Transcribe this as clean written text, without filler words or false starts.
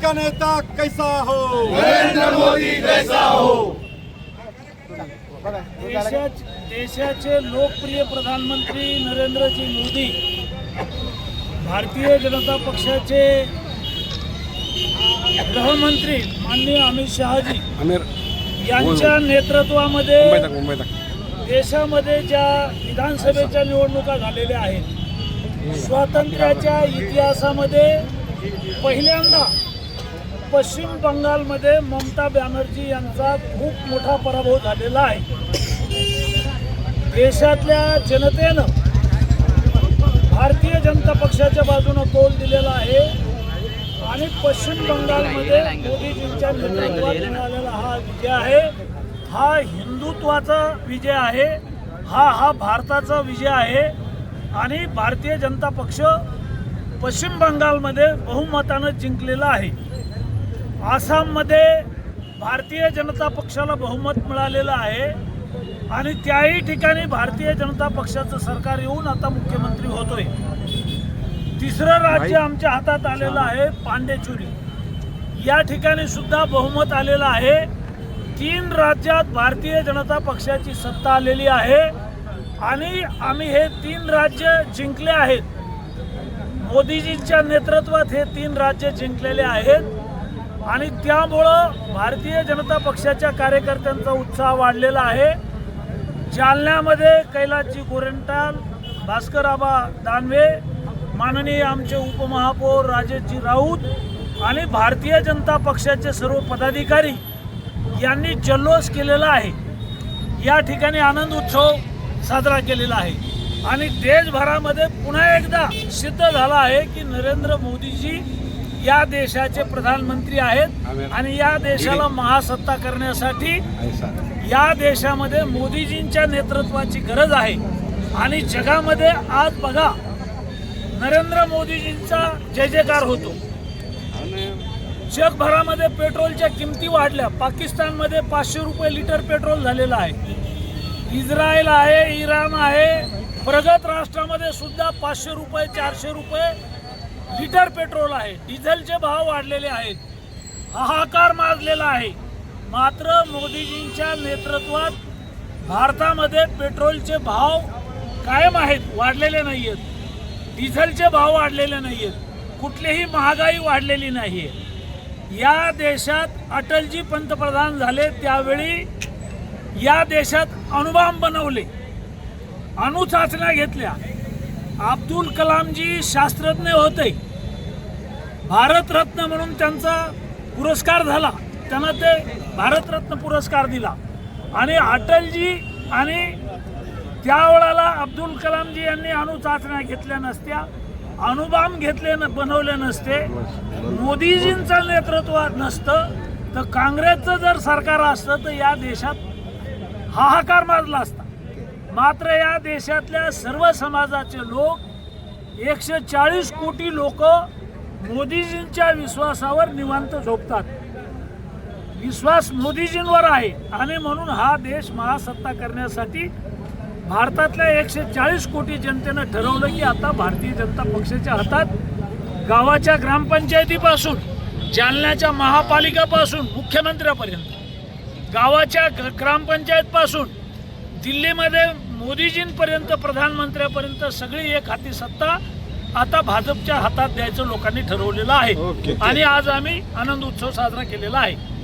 का नेता कैसा हो, नरेंद्र मोदी जैसा हो। देशाचे लोकप्रिय प्रधानमंत्री नरेंद्रजी मोदी, भारतीय जनता पक्षाचे गृहमंत्री माननीय अमित शहाजी यांच्या नेतृत्वामध्ये देशामध्ये ज्या विधानसभेच्या निवडणुका झालेल्या आहेत, स्वातंत्र्याच्या इतिहासामध्ये पहिल्यांदा पश्चिम बंगालमध्ये ममता बॅनर्जी यांचा खूप मोठा पराभव झालेला आहे। देशातल्या जनतेनं भारतीय जनता पक्षाच्या बाजूने कौल दिलेला आहे आणि पश्चिम बंगालमध्ये मोदीजींच्या नेतृत्वात मिळालेला हा विजय आहे, हा हिंदुत्वाचा विजय आहे, हा भारताचा विजय आहे आणि भारतीय जनता पक्ष पश्चिम बंगालमध्ये बहुमतानं जिंकलेला आहे। आसाममध्ये भारतीय जनता पक्षाला बहुमत मिळालेलं आहे आणि त्याही ठिकाणी भारतीय जनता पक्षाचं सरकार येऊन आता मुख्यमंत्री होतोय। तिसरं राज्य आमच्या हातात आलेलं आहे पांडेचुरी, या ठिकाणी सुद्धा बहुमत आलेलं आहे। 3 राज्यात भारतीय जनता पक्षाची सत्ता आलेली आहे आणि आम्ही हे 3 राज्य जिंकले आहेत। मोदीजींच्या नेतृत्वात हे 3 राज्य जिंकलेले आहेत आणि त्यामुळं भारतीय जनता पक्षाच्या कार्यकर्त्यांचा उत्साह वाढलेला आहे। जालन्यामध्ये कैलासजी गोरेंटाल, भास्करआबा दानवे, माननीय आमचे उपमहापौर राजेशजी राऊत आणि भारतीय जनता पक्षाचे सर्व पदाधिकारी यांनी जल्लोष केलेला आहे। या ठिकाणी आनंद उत्सव साजरा केलेला आहे आणि देशभरामध्ये पुन्हा एकदा सिद्ध झाला आहे की नरेंद्र मोदीजी या देशाचे प्रधानमंत्री आहेत आणि या देशाला महासत्ता करण्यासाठी या देशामध्ये मोदीजींच्या नेतृत्वाची गरज आहे। आणि जगामध्ये आज बघा, नरेंद्र मोदीजींचा जय जयकार होतो। जगभरामध्ये पेट्रोलच्या किमती वाढल्या, पाकिस्तानमध्ये 500 रुपये लिटर पेट्रोल झालेलं आहे, इस्रायल आहे, इराण आहे, प्रगत राष्ट्रामध्ये सुद्धा 500 रुपये 400 रुपये लिटर पेट्रोल आहे। डिझेलचे भाव वाढलेले आहेत, हाहाकार माजलेला आहे। मात्र मोदीजींच्या नेतृत्वात भारतामध्ये पेट्रोलचे भाव कायम आहेत, वाढलेले नाही आहेत, डिझेलचे भाव वाढलेले नाही आहेत, कुठलीही महागाई वाढलेली नाही आहे। या देशात अटलजी पंतप्रधान झाले त्यावेळी या देशात अणुबॉम्ब बनवले, अणुचाचण्या घेतल्या। अब्दुल कलामजी शास्त्रज्ञ होते, भारतरत्न म्हणून त्यांचा पुरस्कार झाला, त्यांना ते भारतरत्न पुरस्कार दिला। आणि अटलजी आणि त्यावेळेला अब्दुल कलामजी यांनी अणुचाचण्या घेतल्या नसत्या, अणुबॉम्ब बनवले नसते, मोदीजींचं नेतृत्व नसतं तर काँग्रेसचं जर सरकार असतं तर या देशात हाहाकार माजला असता। मात्र या देशातल्या सर्व समाजाचे लोक 140 कोटी लोक मोदीजींच्या विश्वासावर निवांत झोपतात। विश्वास मोदीजींवर आहे आणि म्हणून हा देश महासत्ता करण्यासाठी भारतातल्या 140 कोटी जनतेनं ठरवलं की आता भारतीय जनता पक्षाच्या हातात गावाच्या ग्रामपंचायतीपासून, जालन्याच्या महापालिकापासून मुख्यमंत्र्यापर्यंत, गावाच्या ग्रामपंचायतपासून दिल्लीमध्ये मोदीजींपर्यंत, प्रधानमंत्र्यापर्यंत सगळी एक हाती सत्ता आता भाजपच्या हातात द्यायचं लोकांनी ठरवलेलं आहे आणि आज आम्ही आनंद उत्सव साजरा केलेला आहे।